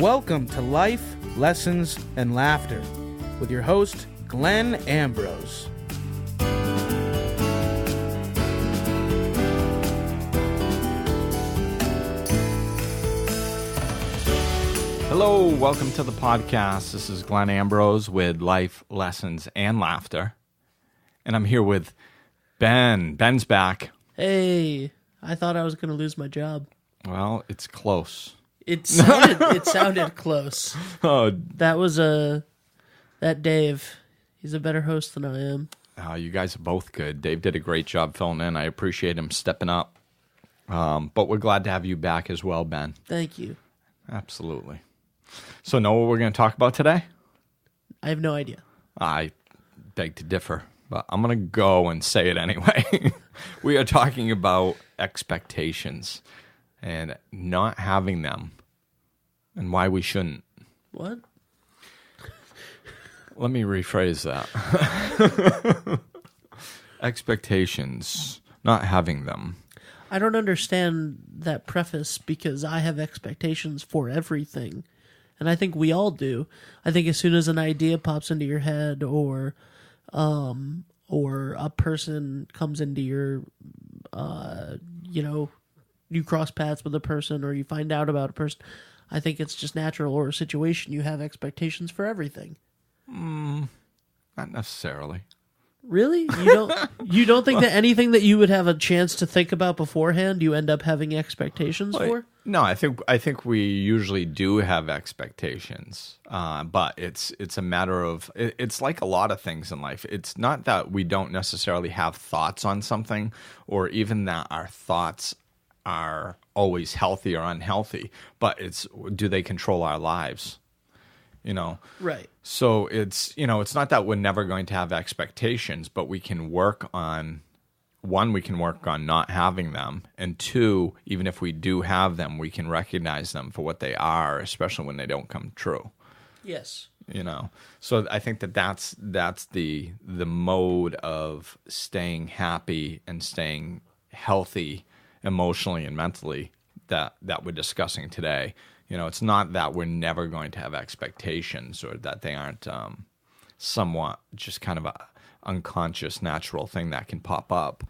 Welcome to Life, Lessons, and Laughter with your host, Glenn Ambrose. Hello, welcome to the podcast. This is Glenn Ambrose with Life, Lessons, and Laughter. And I'm here with Ben. Ben's back. Hey, I thought I was going to lose my job. Well, it's close. It sounded close. Oh, That Dave. He's a better host than I am. you guys are both good. Dave did a great job filling in. I appreciate him stepping up. But we're glad to have you back as well, Ben. Thank you. Absolutely. So know what we're going to talk about today? I have no idea. I beg to differ, but I'm going to go and say it anyway. We are talking about expectations and not having them and why we shouldn't. What? Let me rephrase that. Expectations, not having them. I don't understand that preface because I have expectations for everything. And I think we all do. I think as soon as an idea pops into your head or a person comes into your, you cross paths with a person or you find out about a person, I think it's just natural, or a situation, you have expectations for everything. Not necessarily. Really? You don't think that anything that you would have a chance to think about beforehand, you end up having expectations for? No, I think we usually do have expectations, but it's a matter of it's like a lot of things in life. It's not that we don't necessarily have thoughts on something, or even that our thoughts are always healthy or unhealthy, but it's, do they control our lives? Right. So it's not that we're never going to have expectations, but we can work on, one, we can work on not having them, and two, even if we do have them, we can recognize them for what they are, especially when they don't come true. Yes. So I think that's the mode of staying happy and staying healthy emotionally and mentally that we're discussing today. It's not that we're never going to have expectations or that they aren't somewhat just kind of a unconscious natural thing that can pop up,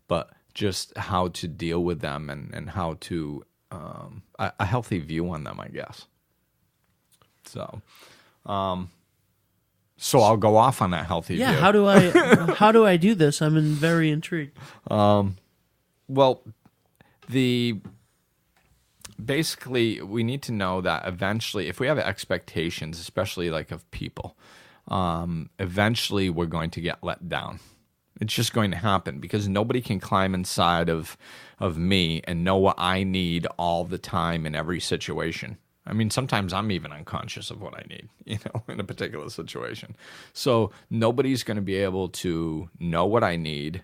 but just how to deal with them and how to a healthy view on them, I guess. So I'll go off on that healthy view. Yeah, how do I do this? I'm very intrigued. Well, basically, we need to know that eventually, if we have expectations, especially like of people, eventually we're going to get let down. It's just going to happen because nobody can climb inside of me and know what I need all the time in every situation. I mean, sometimes I'm even unconscious of what I need, in a particular situation. So nobody's going to be able to know what I need,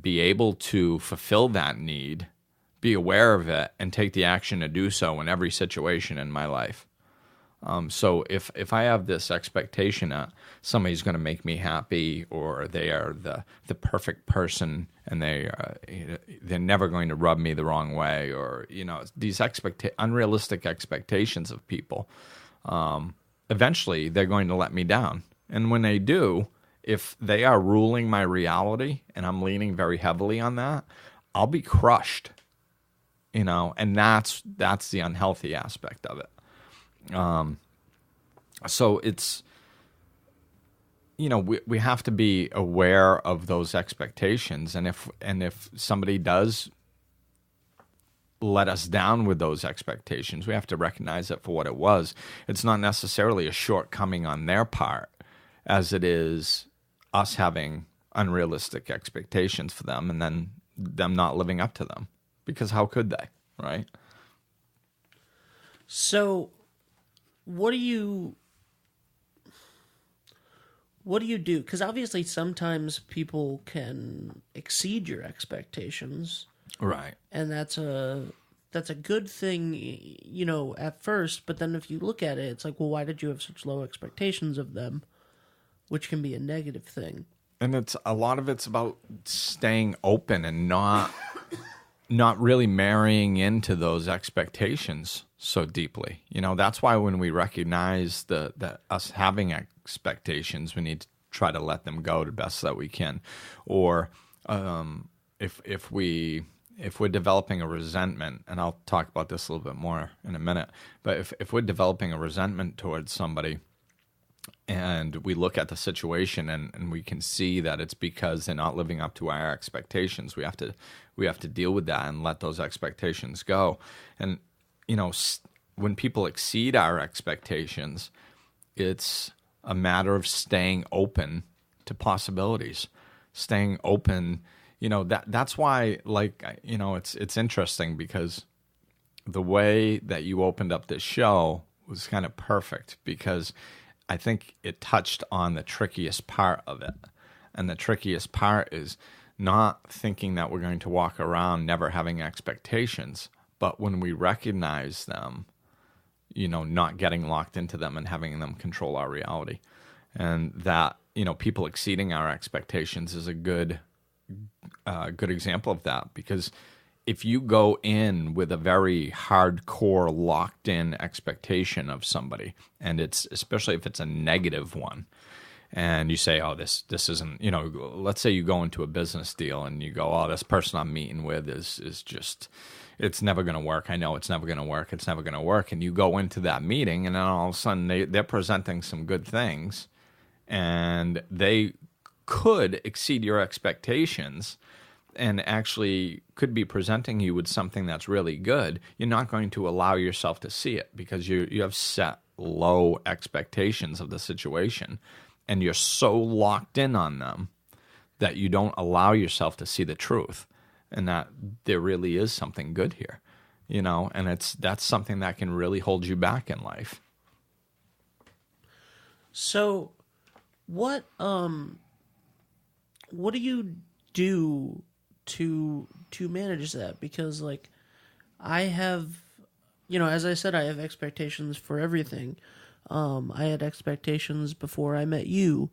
be able to fulfill that need, be aware of it, and take the action to do so in every situation in my life. So if I have this expectation that somebody's going to make me happy, or they are the perfect person, and they're never going to rub me the wrong way, or these unrealistic expectations of people, eventually they're going to let me down. And when they do, if they are ruling my reality and I'm leaning very heavily on that, I'll be crushed. And that's the unhealthy aspect of it. So it's, we have to be aware of those expectations. And if somebody does let us down with those expectations, we have to recognize it for what it was. It's not necessarily a shortcoming on their part, as it is us having unrealistic expectations for them and then them not living up to them. Because how could they, right? So, what do you do? Because obviously sometimes people can exceed your expectations. Right. And that's a good thing, at first. But then if you look at it, it's like, well, why did you have such low expectations of them? Which can be a negative thing. And a lot of it's about staying open and not not really marrying into those expectations so deeply. That's why when we recognize that us having expectations, we need to try to let them go the best that we can. Or if we're developing a resentment, and I'll talk about this a little bit more in a minute, but if we're developing a resentment towards somebody, and we look at the situation and we can see that it's because they're not living up to our expectations, we have to deal with that and let those expectations go. And when people exceed our expectations, it's a matter of staying open to possibilities, staying open. That's why, it's interesting, because the way that you opened up this show was kind of perfect, because I think it touched on the trickiest part of it. And the trickiest part is not thinking that we're going to walk around never having expectations, but when we recognize them, not getting locked into them and having them control our reality. And that, people exceeding our expectations is a good example of that, because if you go in with a very hardcore locked in expectation of somebody, and it's especially if it's a negative one, and you say, oh, this isn't, let's say you go into a business deal and you go, oh, this person I'm meeting with is just, it's never going to work. I know it's never going to work. It's never going to work. And you go into that meeting, and then all of a sudden they're presenting some good things, and they could exceed your expectations and actually could be presenting you with something that's really good. You're not going to allow yourself to see it, because you have set low expectations of the situation, and you're so locked in on them that you don't allow yourself to see the truth, and that there really is something good here, and that's something that can really hold you back in life. So what do you do to manage that? Because I have, as I said, I have expectations for everything. I had expectations before I met you.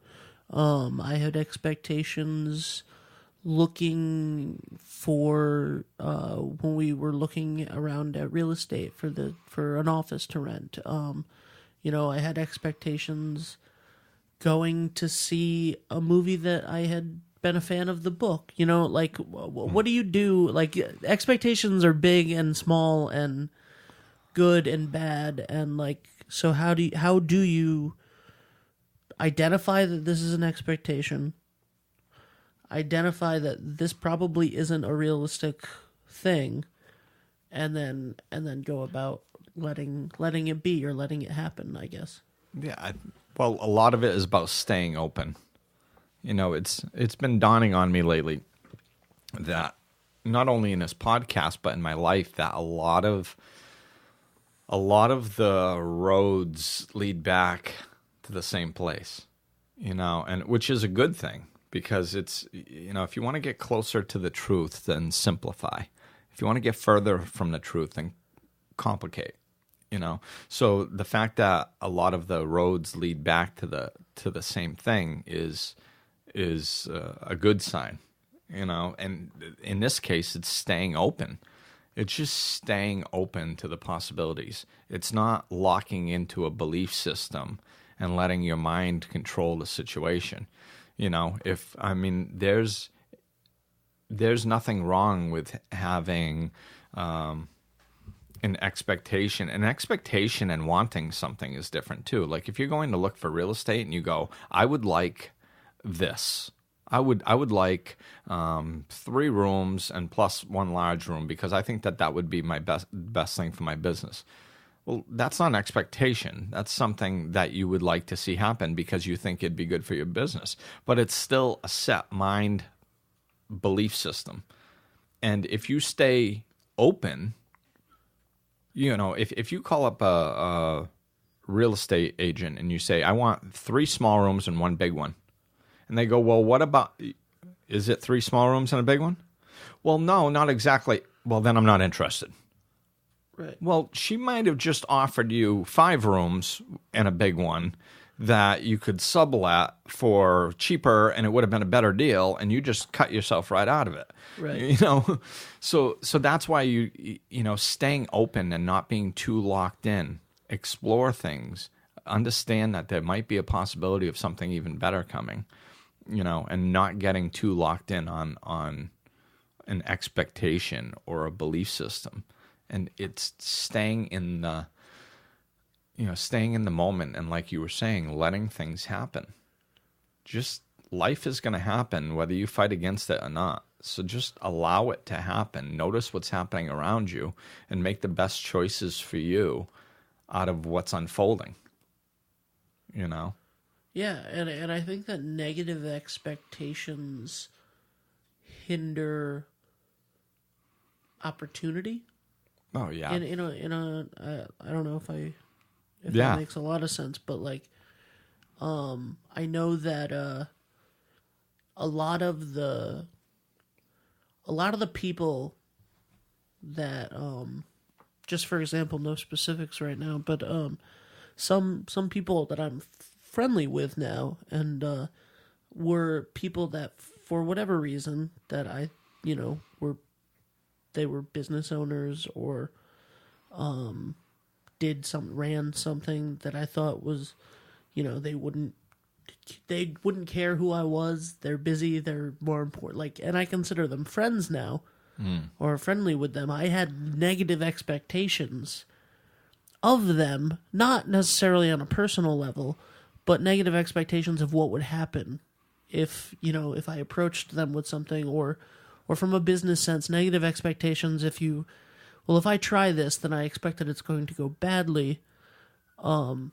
I had expectations looking for when we were looking around at real estate for an office to rent. I had expectations going to see a movie that I had been a fan of the book. What do you do? Expectations are big and small and good and bad, and so how do you identify that this is an expectation, identify that this probably isn't a realistic thing, and then go about letting it be, or letting it happen, I guess. Yeah, well, a lot of it is about staying open. It's been dawning on me lately that not only in this podcast but in my life, that a lot of the roads lead back to the same place, and which is a good thing, because it's, if you want to get closer to the truth, then simplify. If you want to get further from the truth, then complicate. So the fact that a lot of the roads lead back to the same thing is a good sign, and in this case, it's staying open. It's just staying open to the possibilities. It's not locking into a belief system and letting your mind control the situation. There's nothing wrong with having an expectation. An expectation and wanting something is different too. Like if you're going to look for real estate and you go, I would like this. I would like 3 rooms and plus 1 large room, because I think that would be my best thing for my business. Well, that's not an expectation. That's something that you would like to see happen because you think it'd be good for your business. But it's still a set mind belief system. And if you stay open, if you call up a real estate agent and you say, I want 3 small rooms and 1 big one. And they go, well, what about, is it 3 small rooms and a big one? Well, no, not exactly. Well, then I'm not interested. Right. Well, she might have just offered you 5 rooms and a big one that you could sublet for cheaper and it would have been a better deal, and you just cut yourself right out of it. Right. You know, so that's why you know, staying open and not being too locked in, explore things, understand that there might be a possibility of something even better coming, you know, and not getting too locked in on an expectation or a belief system. And it's staying in the moment, and like you were saying, letting things happen. Just life is going to happen whether you fight against it or not. So just allow it to happen. Notice what's happening around you and make the best choices for you out of what's unfolding. You know? Yeah, and I think that negative expectations hinder opportunity. Oh yeah. I don't know if Yeah. that makes a lot of sense, but like, I know that a lot of the people that just for example, no specifics right now, but some people that I'm friendly with now, and were people that for whatever reason that I were business owners or ran something that I thought was, they wouldn't care who I was. They're busy. They're more important. Like, and I consider them friends now, or friendly with them. I had negative expectations of them, not necessarily on a personal level, but negative expectations of what would happen if I approached them with something, or from a business sense, negative expectations. If I try this, then I expect that it's going to go badly, and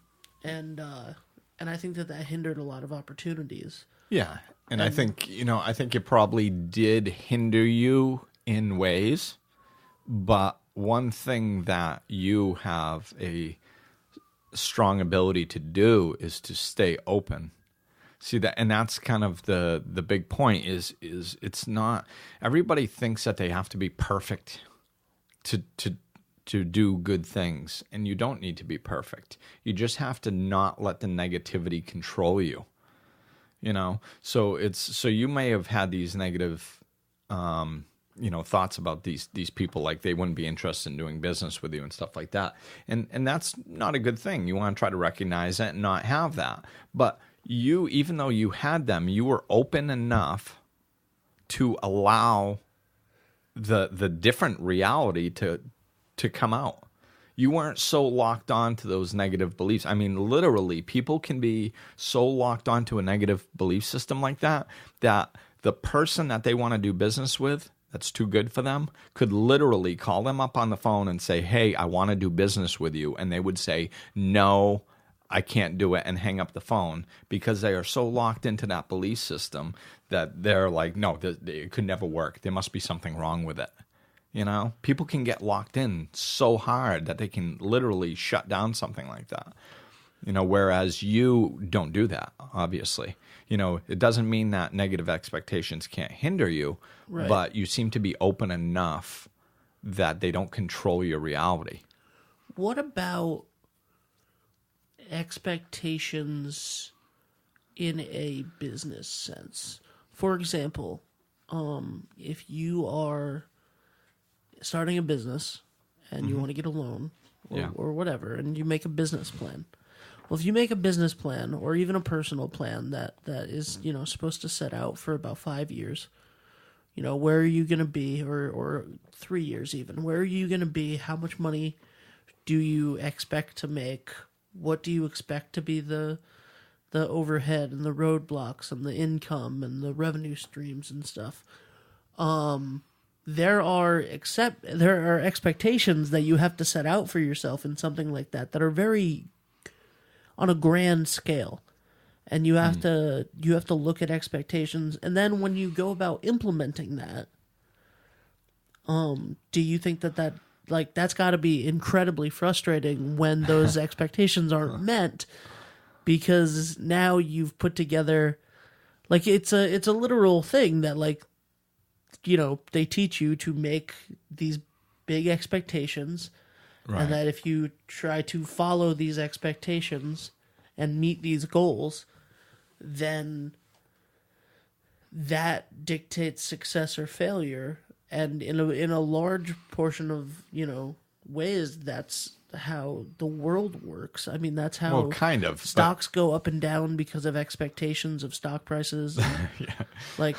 I think that hindered a lot of opportunities. Yeah, and I think it probably did hinder you in ways, but one thing that you have a strong ability to do is to stay open. See that, and that's kind of the big point is it's not, everybody thinks that they have to be perfect to do good things, and you don't need to be perfect. You just have to not let the negativity control you. So you may have had these negative thoughts about these people, like they wouldn't be interested in doing business with you and stuff like that. And that's not a good thing. You want to try to recognize it and not have that. But you, even though you had them, you were open enough to allow the different reality to come out. You weren't so locked on to those negative beliefs. I mean, literally, people can be so locked onto a negative belief system like that the person that they want to do business with, that's too good for them, could literally call them up on the phone and say, hey, I want to do business with you. And they would say, no, I can't do it, and hang up the phone, because they are so locked into that belief system that they're like, no, it could never work. There must be something wrong with it. People can get locked in so hard that they can literally shut down something like that. Whereas you don't do that, obviously. It doesn't mean that negative expectations can't hinder you, right, but you seem to be open enough that they don't control your reality. What about expectations in a business sense? For example, if you are starting a business and you want to get a loan or whatever, and you make a business plan. Well, if you make a business plan or even a personal plan that is, supposed to set out for about 5 years, where are you going to be, or 3 years even, where are you going to be? How much money do you expect to make? What do you expect to be the overhead and the roadblocks and the income and the revenue streams and stuff? There are expectations that you have to set out for yourself in something like that are very on a grand scale, and you have to look at expectations, and then when you go about implementing that, do you think that that's got to be incredibly frustrating when those expectations aren't met, because now you've put together, like, it's a literal thing that, like, they teach you to make these big expectations, right, and that if you try to follow these expectations and meet these goals, then that dictates success or failure. And in a large portion of, ways, that's how the world works. I mean, that's how kind of stocks go up and down because of expectations of stock prices. And, like,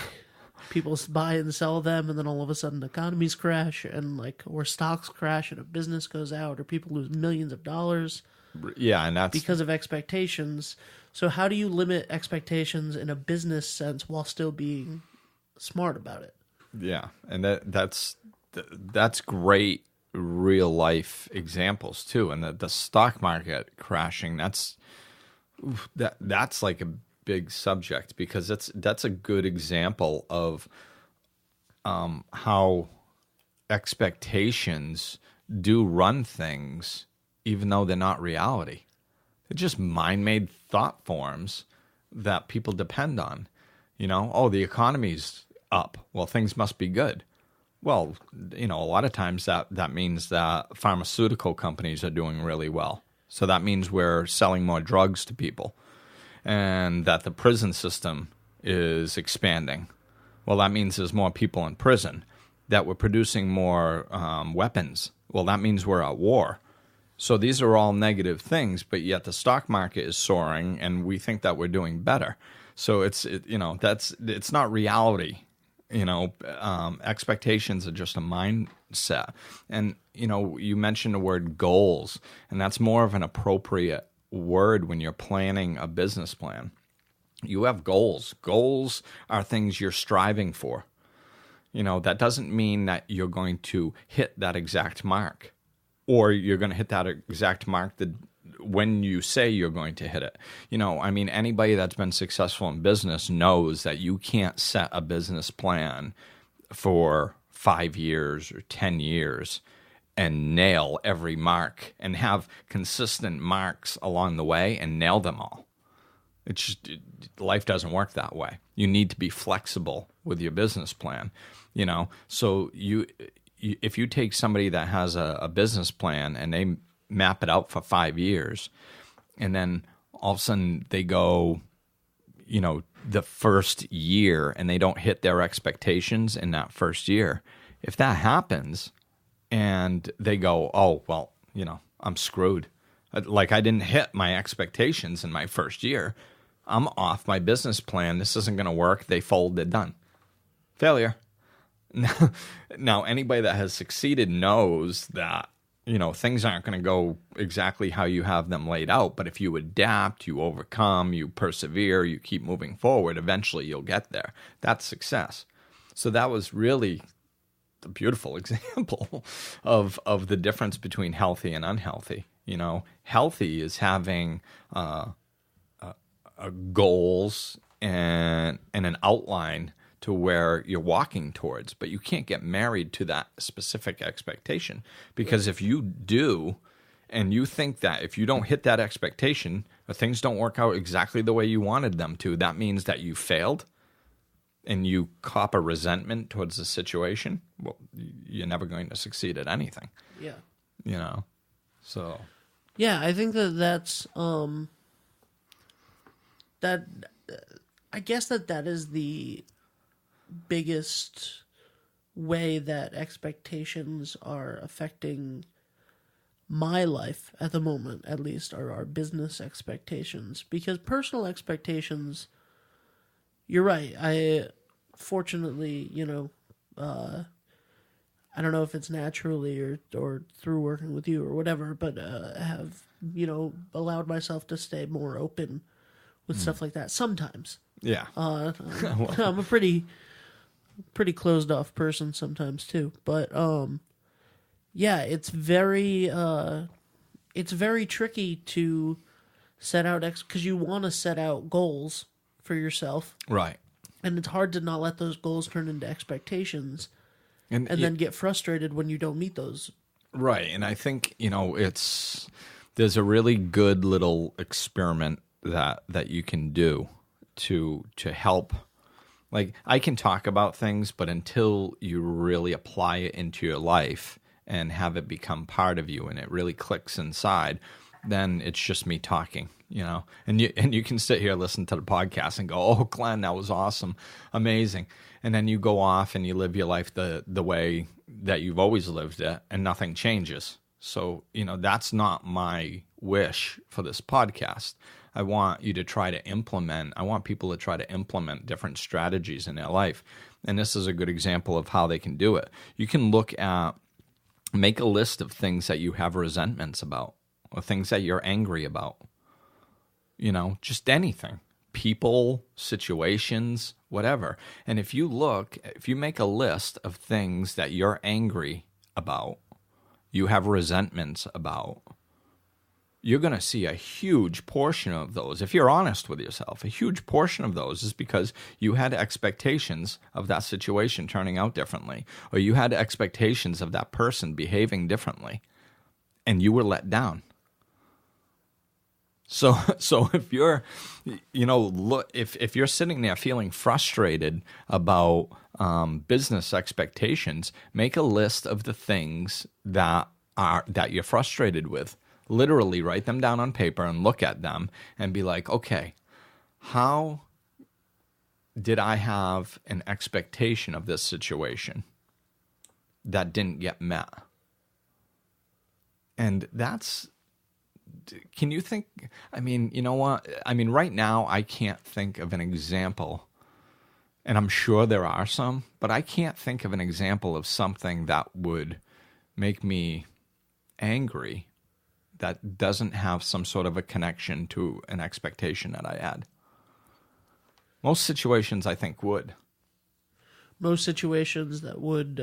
people buy and sell them, and then all of a sudden economies crash, and or stocks crash, and a business goes out, or people lose millions of dollars. Yeah, and that's because of expectations. So how do you limit expectations in a business sense while still being smart about it? Yeah, and that's great real life examples too. And the stock market crashing, that's like a big subject, because that's a good example of how expectations do run things, even though they're not reality. They're just mind-made thought forms that people depend on. Oh, the economy's up. Well, things must be good. Well, a lot of times that means that pharmaceutical companies are doing really well. So that means we're selling more drugs to people, and that the prison system is expanding. Well, that means there's more people in prison, that we're producing more weapons. Well, that means we're at war. So these are all negative things, but yet the stock market is soaring, and we think that we're doing better. So it's not reality. Expectations are just a mindset. And, you mentioned the word goals, and that's more of an appropriate word when you're planning a business plan. You have goals. Goals are things you're striving for. That doesn't mean that you're going to hit that exact mark, or you're going to hit that exact mark when you say you're going to hit it. Anybody that's been successful in business knows that you can't set a business plan for 5 years or 10 years and nail every mark and have consistent marks along the way and nail them all. Life doesn't work that way. You need to be flexible with your business plan. So if you take somebody that has a business plan and they map it out for 5 years, and then all of a sudden they go, the first year, and they don't hit their expectations in that first year. If that happens and they go, oh, well, I'm screwed. Like, I didn't hit my expectations in my first year. I'm off my business plan. This isn't going to work. They fold. They're done. Failure. Now, anybody that has succeeded knows that, things aren't going to go exactly how you have them laid out. But if you adapt, you overcome, you persevere, you keep moving forward, eventually you'll get there. That's success. So that was really a beautiful example of the difference between healthy and unhealthy. Healthy is having goals and an outline to where you're walking towards, but you can't get married to that specific expectation, because if you do, and you think that if you don't hit that expectation, or things don't work out exactly the way you wanted them to, that means that you failed, and you cop a resentment towards the situation. Well, you're never going to succeed at anything. Yeah. So. Yeah, I think that's that. I guess that is the biggest way that expectations are affecting my life at the moment, at least, are our business expectations. Because personal expectations, you're right. I fortunately, I don't know if it's naturally or through working with you or whatever, but have, allowed myself to stay more open with stuff like that sometimes. Yeah. I'm a pretty closed off person sometimes too, but yeah, it's very tricky to set out because you want to set out goals for yourself, right? And it's hard to not let those goals turn into expectations, and then get frustrated when you don't meet those. Right, and I think there's a really good little experiment that you can do to help. Like, I can talk about things, but until you really apply it into your life and have it become part of you and it really clicks inside, then it's just me talking, and you can sit here, listen to the podcast and go, oh, Glenn, that was awesome, amazing. And then you go off and you live your life the way that you've always lived it, and nothing changes. So, that's not my wish for this podcast. I want people to try to implement different strategies in their life. And this is a good example of how they can do it. You can make a list of things that you have resentments about, or things that you're angry about. Just anything. People, situations, whatever. And if you make a list of things that you're angry about, you have resentments about, you're going to see a huge portion of those, if you're honest with yourself, a huge portion of those is because you had expectations of that situation turning out differently, or you had expectations of that person behaving differently, and you were let down. So if you're, if you're sitting there feeling frustrated about business expectations, make a list of the things that you're frustrated with. Literally write them down on paper and look at them and be like, okay, how did I have an expectation of this situation that didn't get met? And can you think, you know what? Right now I can't think of an example, and I'm sure there are some, but I can't think of an example of something that would make me angry that doesn't have some sort of a connection to an expectation that I had. Most situations, I think, would. Most situations that would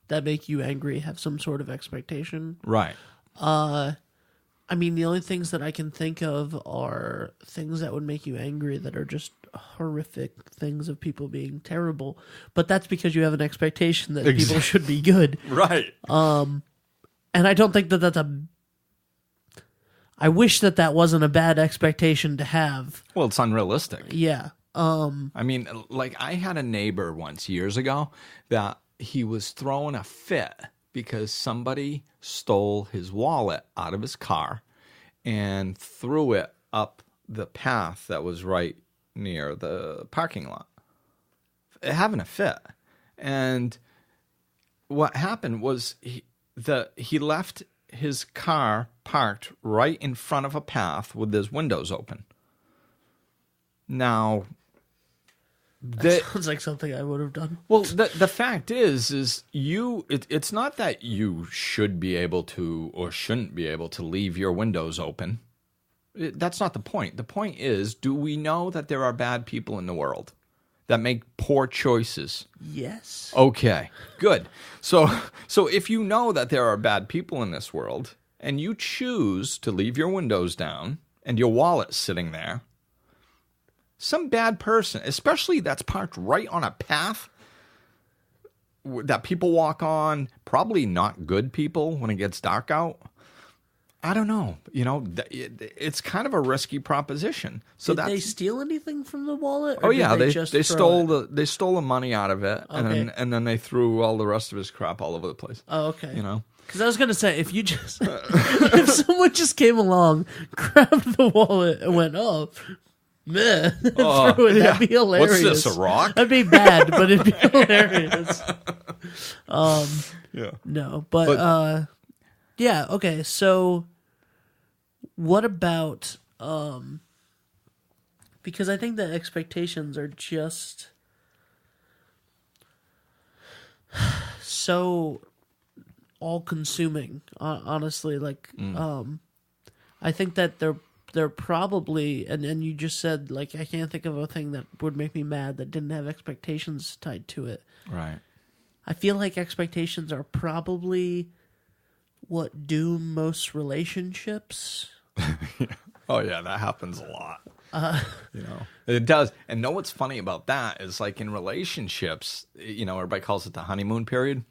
that make you angry have some sort of expectation. Right. The only things that I can think of are things that would make you angry that are just horrific things of people being terrible. But that's because you have an expectation that people should be good. Right. And I don't think that that's I wish that wasn't a bad expectation to have. Well, it's unrealistic. Yeah. I had a neighbor once years ago that he was throwing a fit because somebody stole his wallet out of his car and threw it up the path that was right near the parking lot. Having a fit. And what happened was he left his car parked right in front of a path with his windows open. Now, that sounds like something I would have done. Well, the fact is it's not that you should be able to or shouldn't be able to leave your windows open. That's not the point. The point is, do we know that there are bad people in the world that make poor choices? Yes. Okay, good. So if you know that there are bad people in this world and you choose to leave your windows down and your wallet's sitting there, some bad person, especially that's parked right on a path that people walk on, probably not good people when it gets dark out. I don't know. It's kind of a risky proposition. So did they steal anything from the wallet? Oh yeah, they stole the money out of it, okay. and then they threw all the rest of his crap all over the place. Oh, okay. Because I was gonna say, if if someone just came along, grabbed the wallet, and went, "Oh, meh," threw it, that'd be hilarious. What's this, a rock? That'd be bad, but it'd be hilarious. Yeah. No, but yeah. Okay, so. What about, because I think that expectations are just so all-consuming, honestly. I think that they're probably, and you just said, I can't think of a thing that would make me mad that didn't have expectations tied to it. Right. I feel like expectations are probably what doom most relationships. Oh yeah, that happens a lot. It does. And know what's funny about that is in relationships, everybody calls it the honeymoon period.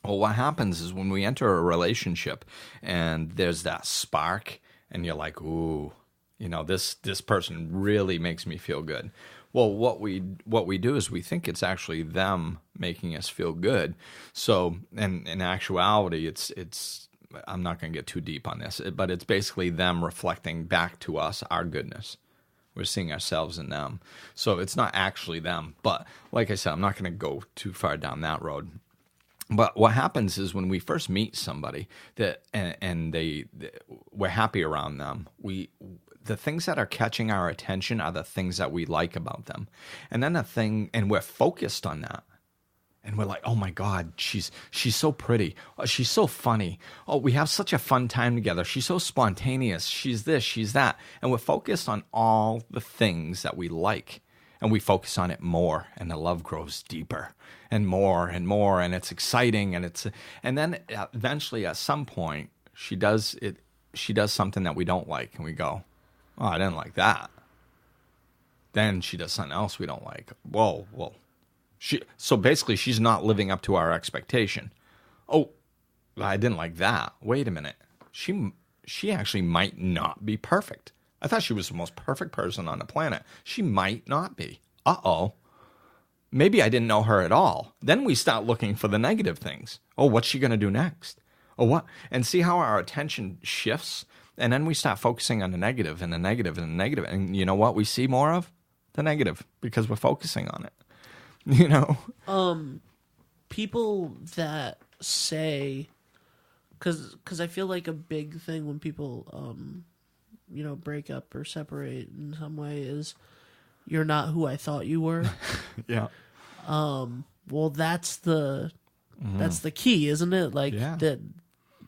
Well, what happens is when we enter a relationship and there's that spark and you're like, ooh, this person really makes me feel good. Well, what we do is we think it's actually them making us feel good. So, and in actuality, it's I'm not going to get too deep on this, but it's basically them reflecting back to us our goodness. We're seeing ourselves in them. So it's not actually them. But like I said, I'm not going to go too far down that road. But what happens is when we first meet somebody and we're happy around them, the things that are catching our attention are the things that we like about them. And then and we're focused on that. And we're like, oh my God, she's so pretty. Oh, she's so funny. Oh, we have such a fun time together. She's so spontaneous. She's this, she's that. And we're focused on all the things that we like. And we focus on it more, and the love grows deeper and more, and it's exciting, and then eventually at some point she does something that we don't like, and we go, oh, I didn't like that. Then she does something else we don't like. Whoa. So basically she's not living up to our expectation. Oh, I didn't like that. Wait a minute. She actually might not be perfect. I thought she was the most perfect person on the planet. She might not be. Uh-oh. Maybe I didn't know her at all. Then we start looking for the negative things. Oh, what's she going to do next? Oh, what? And see how our attention shifts? And then we start focusing on the negative and the negative and the negative. And you know what we see more of? The negative, because we're focusing on it. You know? People that say... Because I feel like a big thing when people... break up or separate in some way is you're not who I thought you were. Yeah. Well, that's the key, isn't it? Like that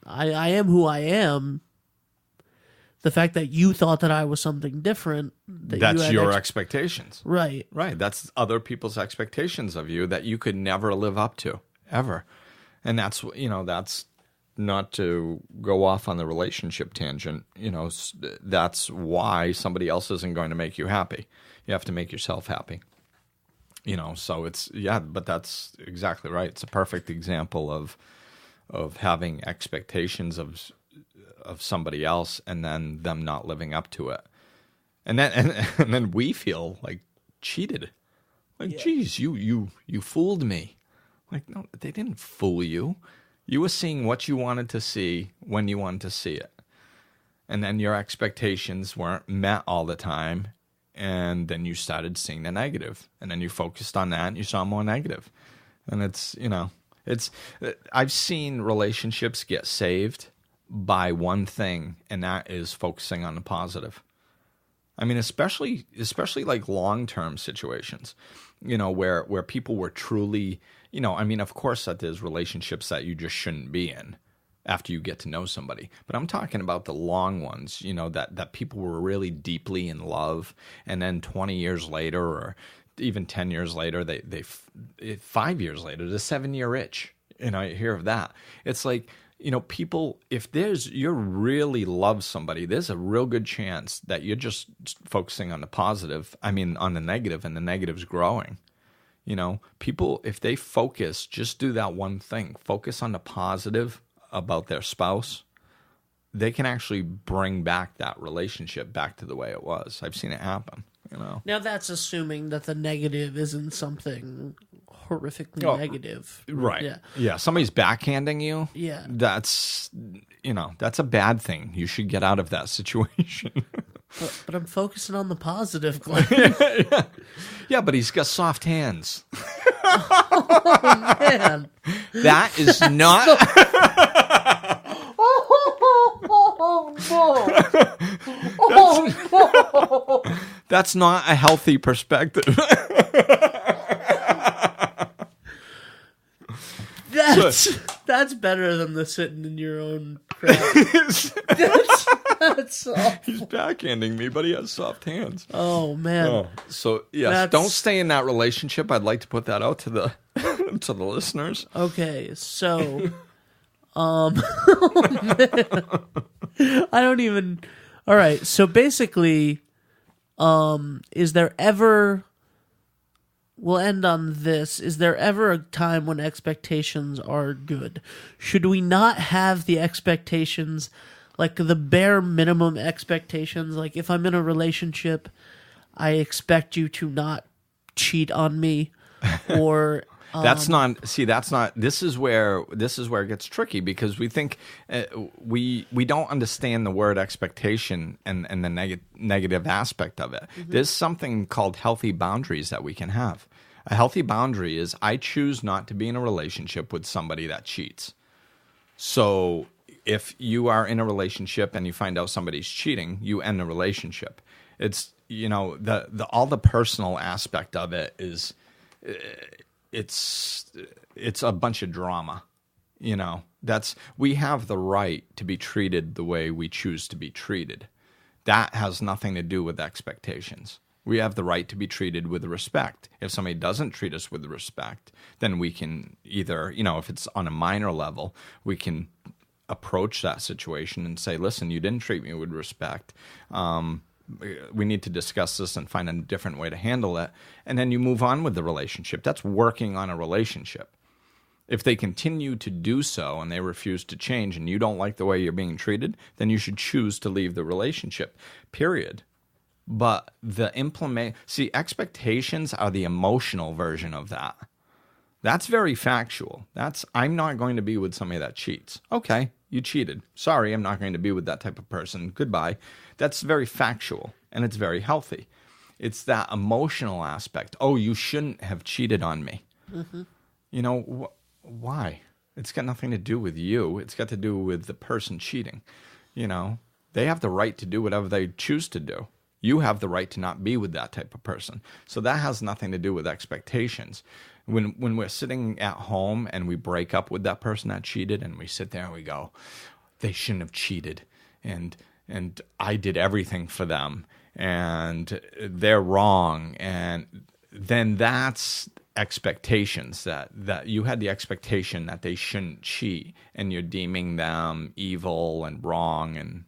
I am who I am. The fact that you thought that I was something different. That's your expectations. Right. Right. That's other people's expectations of you that you could never live up to, ever. And that's not to go off on the relationship tangent, that's why somebody else isn't going to make you happy. You have to make yourself happy. So but that's exactly right. It's a perfect example of having expectations of somebody else and then them not living up to it. And then we feel like cheated. Like, geez, you fooled me. Like, no, they didn't fool you. You were seeing what you wanted to see when you wanted to see it. And then your expectations weren't met all the time. And then you started seeing the negative. And then you focused on that and you saw more negative. And I've seen relationships get saved by one thing, and that is focusing on the positive. I mean, especially like long-term situations, where people were truly... of course that there's relationships that you just shouldn't be in after you get to know somebody. But I'm talking about the long ones, that people were really deeply in love. And then 20 years later, or even 10 years later, 5 years later, the 7-year itch, you hear of that. It's like, people, if you really love somebody, there's a real good chance that you're just focusing on the positive. I mean, on the negative, and the negative's growing. People, if they just do that one thing, focus on the positive about their spouse, they can actually bring back that relationship back to the way it was. I've seen it happen, Now that's assuming that the negative isn't something horrifically negative. Right. Yeah. Somebody's backhanding you. Yeah. That's a bad thing. You should get out of that situation. But I'm focusing on the positive, Glenn. Yeah, but he's got soft hands. Oh, man. That is not... Oh, no. That's not a healthy perspective. That's better than the sitting in your own crap. That's awful. He's backhanding me, but he has soft hands. Oh man. Oh, so yes, don't stay in that relationship. I'd like to put that out to the to the listeners. Okay, so oh, I don't even. All right, so basically, is there ever? We'll end on this. Is there ever a time when expectations are good? Should we not have the expectations, like the bare minimum expectations? Like if I'm in a relationship, I expect you to not cheat on me. or That's not. This is where it gets tricky, because we think we don't understand the word expectation and the negative aspect of it. There's something called healthy boundaries that we can have. A healthy boundary is, I choose not to be in a relationship with somebody that cheats. So if you are in a relationship and you find out somebody's cheating, you end the relationship. It's, all the personal aspect of it is. It's a bunch of drama, we have the right to be treated the way we choose to be treated. That has nothing to do with expectations. We have the right to be treated with respect. If somebody doesn't treat us with respect, then we can either, if it's on a minor level, we can approach that situation and say, listen, you didn't treat me with respect. We need to discuss this and find a different way to handle it. And then you move on with the relationship. That's working on a relationship. If they continue to do so and they refuse to change and you don't like the way you're being treated, then you should choose to leave the relationship, period. But expectations are the emotional version of that. That's very factual. I'm not going to be with somebody that cheats. Okay, you cheated. Sorry, I'm not going to be with that type of person. Goodbye. That's very factual, and it's very healthy. It's that emotional aspect. Oh, you shouldn't have cheated on me. Mm-hmm. Why? It's got nothing to do with you. It's got to do with the person cheating. They have the right to do whatever they choose to do. You have the right to not be with that type of person. So that has nothing to do with expectations. When we're sitting at home and we break up with that person that cheated, and we sit there and we go, they shouldn't have cheated, and I did everything for them, and they're wrong, and then that's expectations, that you had the expectation that they shouldn't cheat, and you're deeming them evil and wrong and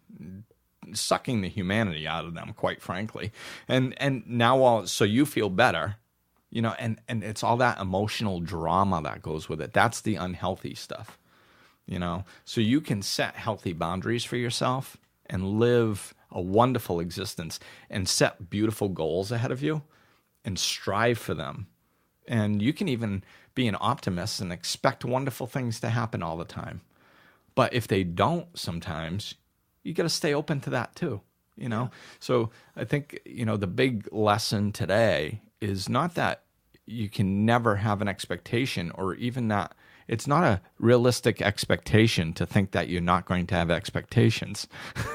sucking the humanity out of them, quite frankly. And now so you feel better. And it's all that emotional drama that goes with it. That's the unhealthy stuff, So you can set healthy boundaries for yourself and live a wonderful existence and set beautiful goals ahead of you and strive for them. And you can even be an optimist and expect wonderful things to happen all the time. But if they don't sometimes, you got to stay open to that too, So I think, the big lesson today is not that you can never have an expectation, or even that it's not a realistic expectation to think that you're not going to have expectations.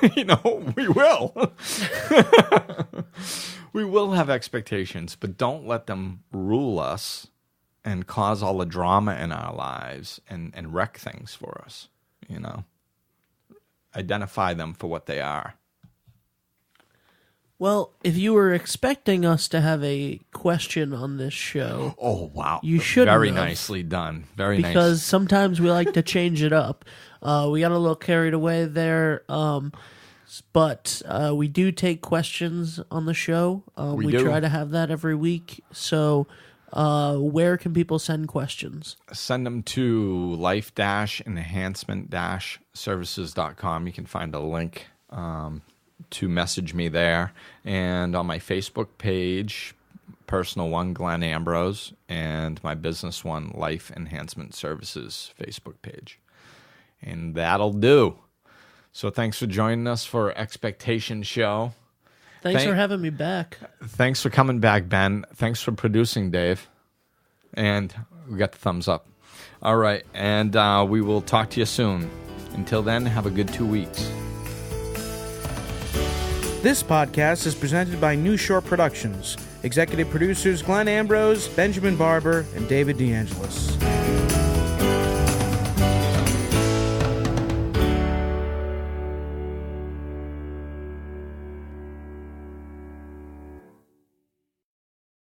We will. We will have expectations, but don't let them rule us and cause all the drama in our lives and wreck things for us, Identify them for what they are. Well, if you were expecting us to have a question on this show... Oh, wow. You should Very nicely done. Very nice. Because sometimes we like to change it up. We got a little carried away there, but we do take questions on the show. We try to have that every week. So where can people send questions? Send them to life-enhancement-services.com. You can find a link to message me there, and on my Facebook page, personal one, Glenn Ambrose, and my business one, Life Enhancement Services Facebook page. And that'll do. So thanks for joining us for Expectation Show. Thanks for having me back. Thanks for coming back, Ben. Thanks for producing, Dave. And we got the thumbs up. All right, and we will talk to you soon. Until then, have a good 2 weeks. This podcast is presented by New Shore Productions. Executive producers Glenn Ambrose, Benjamin Barber, and David DeAngelis.